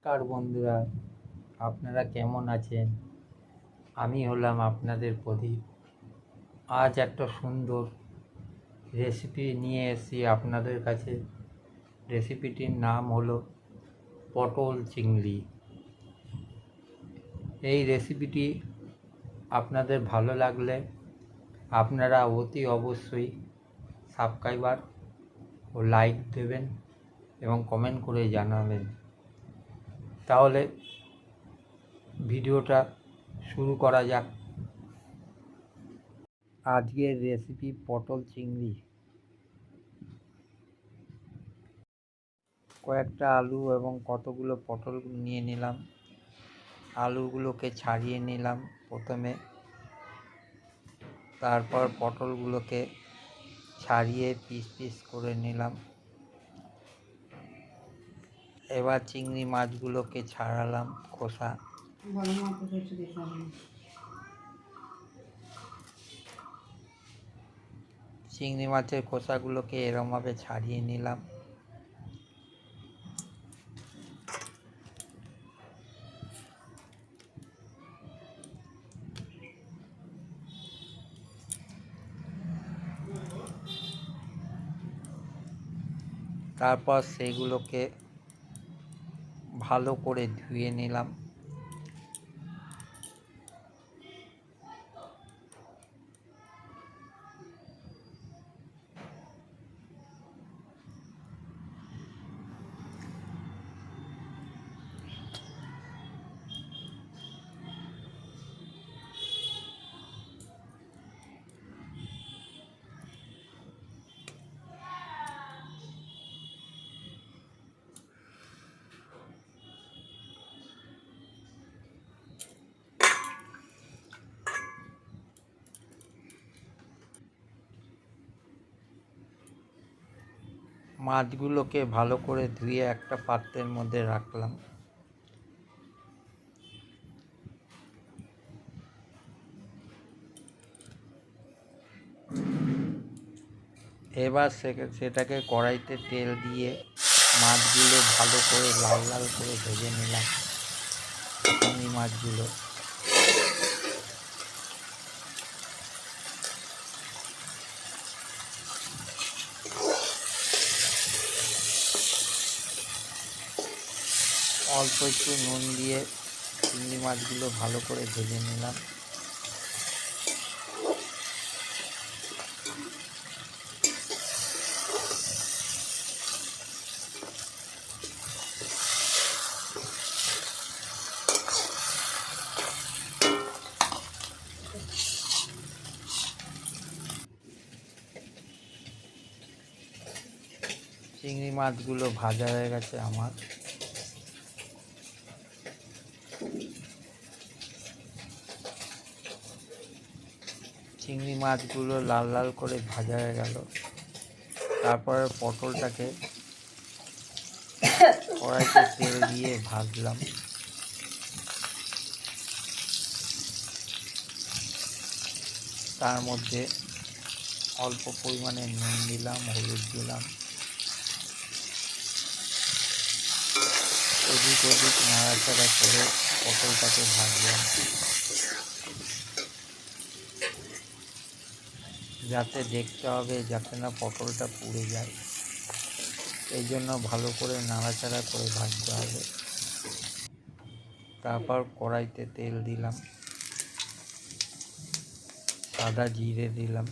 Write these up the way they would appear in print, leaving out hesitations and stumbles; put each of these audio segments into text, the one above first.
নমস্কার বন্ধুরা, আপনারা কেমন আছেন? আমি হলাম আপনাদের প্রদীপ। আজ একটা সুন্দর রেসিপি নিয়ে এসেছি আপনাদের কাছে। রেসিপিটির নাম হলো পটল চিংড়ি। এই রেসিপিটি আপনাদের ভালো লাগলে আপনারা অতি অবশ্যই সাবস্ক্রাইবার ও লাইক দেবেন এবং কমেন্ট করে জানাবেন। তাহলে ভিডিওটা শুরু করা যাক। আজকের রেসিপি পটল চিংড়ি। কয়েকটা আলু এবং কতগুলো পটল নিয়ে নিলাম। আলুগুলোকে ছাড়িয়ে নিলাম প্রথমে, তারপর পটলগুলোকে ছাড়িয়ে পিস পিস করে নিলাম। এবার চিংড়ি মাছগুলোকে ছাড়ালাম খোসা। চিংড়ি মাছের খোসাগুলোকে এরমভাবে ছাড়িয়ে নিলাম। তারপর সেগুলোকে ভালো করে ধুয়ে নিলাম। মাছগুলোকে ভালো করে ধুয়ে একটা পাত্রের মধ্যে রাখলাম। এবার সেটাকে কড়াইতে তেল দিয়ে মাছগুলো ভালো করে লাল লাল করে ভেজে নিলাম। চিংড়ি মাছগুলো অল্প একটু নুন দিয়ে চিংড়ি মাছগুলো ভালো করে ভেজে নিলাম। চিংড়ি মাছগুলো ভাজা হয়ে গেছে আমার। চিংড়ি মাছগুলো লাল লাল করে ভাজা হয়ে গেল। তারপরে পটলটাকে কড়াইতে তেল দিয়ে ভাজলাম। তার মধ্যে অল্প পরিমাণে নুন দিলাম, হলুদ দিলাম। এদিক ওদিক নাড়াচাড়া করে পটলটাকে ভাজলাম, যাতে দেখতে হবে যাতে না পটলটা পুড়ে যায়। এই জন্য ভালো করে নাড়াচাড়া করে ভাজতে হবে। তারপর কড়াইতে তেল দিলাম, সাদা জিরে দিলাম,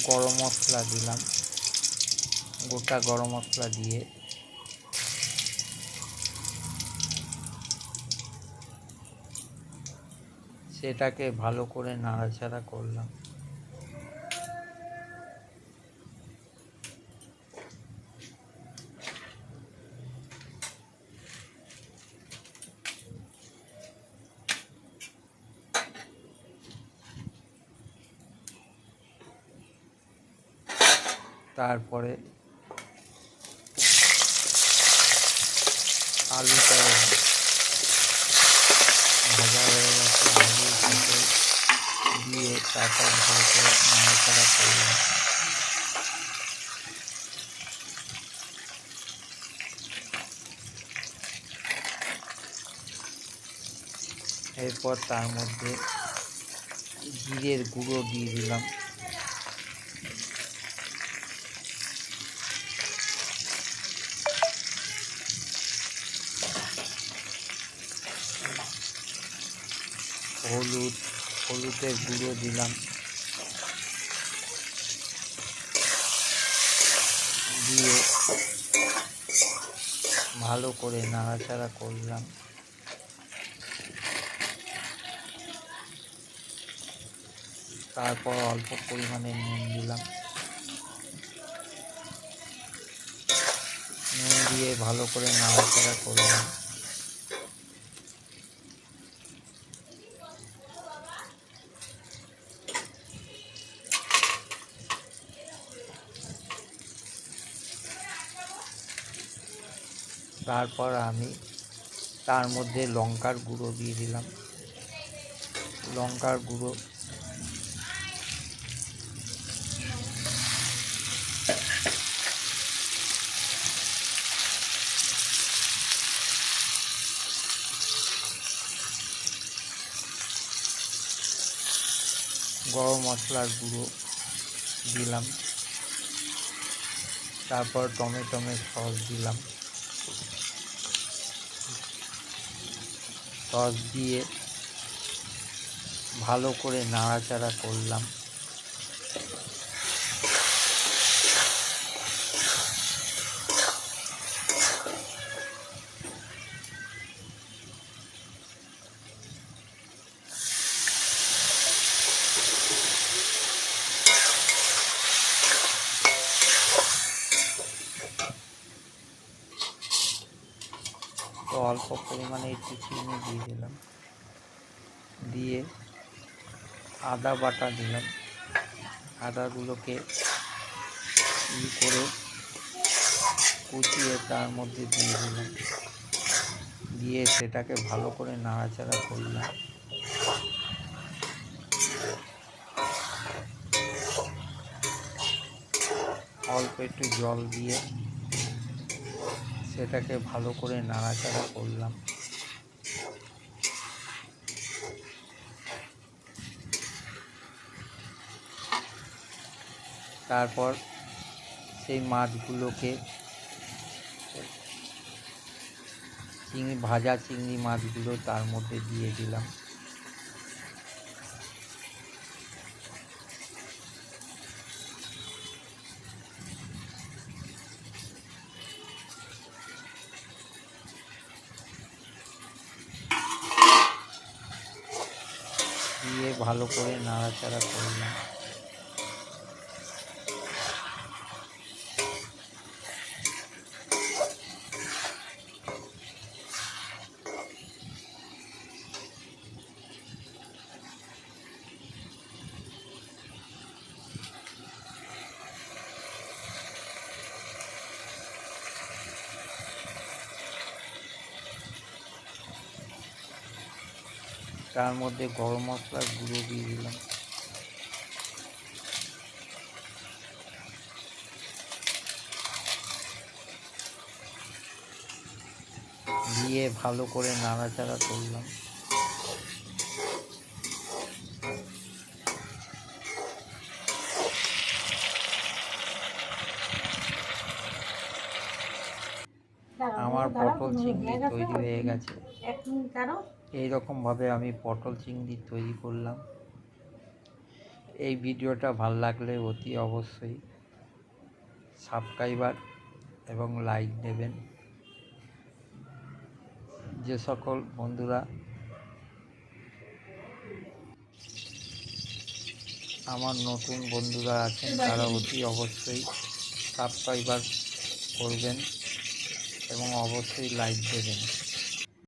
গরম মশলা দিলাম, গোটা গরম মশলা দিয়ে সেটাকে ভালো করে নাড়াচাড়া করলাম। তারপরে আলুটা ভাজা হয়ে গেছে, আলুর সাথে দিয়ে তারপর ভালো করে নাড়াচাড়া করলাম। এরপর তার মধ্যে জিরের গুঁড়ো দিয়ে দিলাম, হলুদের গুঁড়ো দিলাম, দিয়ে ভালো করে নাড়াচাড়া করলাম। তারপর অল্প পরিমাণে নুন দিলাম, নুন দিয়ে ভালো করে নাড়াচাড়া করলাম। তারপর আমি তার মধ্যে লঙ্কার গুঁড়ো দিয়ে দিলাম, লঙ্কার গুঁড়ো গরম মশলার গুঁড়ো দিলাম, তারপর টমেটোমের সস দিলাম, সস দিয়ে ভালো করে নাড়াচাড়া করলাম। তো অল্প পরিমাণে একটু চিনি দিয়ে দিলাম, দিয়ে আদা বাটা দিলাম, আদাগুলোকে করে কুচিয়ে তার মধ্যে দিয়ে দিলাম, দিয়ে সেটাকে ভালো করে নাড়াচাড়া করলাম। অল্প একটু জল দিয়ে সেটাকে ভালো করে নাড়াচাড়া করলাম। তারপর সেই মাছগুলোকে ভাজা চিংড়ি মাছগুলো তার মধ্যে দিয়ে দিলাম, দিয়ে ভালো করে নাড়াচাড়া করলাম। তার মধ্যে গরম মশলার গুঁড়ো দিয়ে দিলাম, দিয়ে ভালো করে নাড়াচাড়া করলাম। আমার পটল চিংড়ি তৈরি হয়ে গেছে। এইরকমভাবে আমি পটল চিংড়ি তৈরি করলাম। এই ভিডিওটা ভালো লাগলে অতি অবশ্যই সাবস্ক্রাইবার এবং লাইক দেবেন। যে সকল বন্ধুরা আমার নতুন বন্ধুরা আছেন তারা অতি অবশ্যই সাবস্ক্রাইবার করবেন এবং অবশ্যই লাইক দেবেন।